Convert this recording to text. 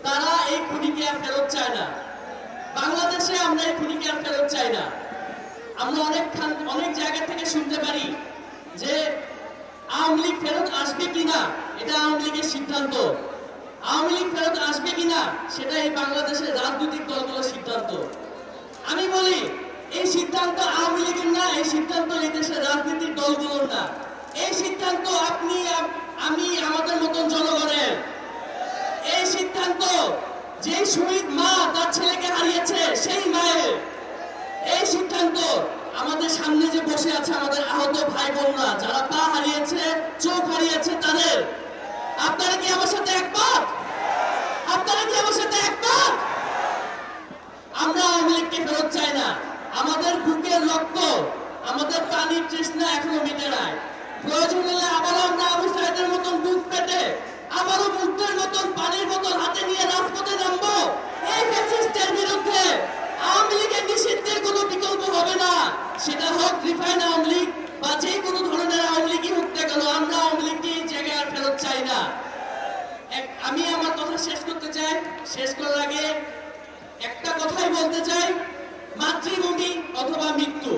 তারা এই খুনিকে আর ফেরত চায় না। বাংলাদেশে আমরা এই খুনিকে আর ফেরত চাই না। আমরা অনেক জায়গা থেকে শুনতে পারি যে আওয়ামী লীগ ফেরত আসবে কিনা এটা আওয়ামী লীগের সিদ্ধান্ত, আওয়ামী লীগ ফেরত আসবে কিনা সেটা এই বাংলাদেশের রাজনৈতিক দলগুলোর সিদ্ধান্ত। আমি বলি এই সিদ্ধান্ত আওয়ামী লীগের না, এই সিদ্ধান্ত এই দেশের রাজনৈতিক দলগুলোর না, এই সিদ্ধান্ত আপনি আমি আমাদের মতন জনগণের। এই সিদ্ধান্ত যে শহীদ মা তার ছেলেকে হারিয়েছে সেই মায়ের। এই সিদ্ধান্ত আমাদের সামনে যে বসে আছে আমাদের আহত ভাই বোনরা যারা পা হারিয়েছে, চোখ হারিয়েছে তাদের। আপনারা কি আমার সাথে একমত? আপনারা কি আমার সাথে একমত? আমরা আওয়ামী লীগকে ফেরত চাই না। আমাদের বুকের রক্ত, আমাদের পানির তৃষ্ণা এখনো মিটে নাই। প্রয়োজন হলে আবারও আমরা আবু সাইদের মতন বুক পেতে আবারও মুক্তের মতন পানির বোতল হাতে নিয়ে রাজপথে নামবো। এই ফ্যাসিস্টের বিরুদ্ধে আওয়ামী লীগের নিষিদ্ধের কোনো বিকল্প হবে না। সেটা হোক রিফাইন আওয়ামী লীগ বা যে কোনো ধরনের আওয়ামী লীগই হোক না কেন, আমরা আওয়ামী লীগকে এই জায়গায় আর ফেরত চাই না। আমি আমার কথা শেষ করতে চাই। শেষ করার আগে একটা কথাই বলতে চাই, মাতৃভূমি অথবা মৃত্যু।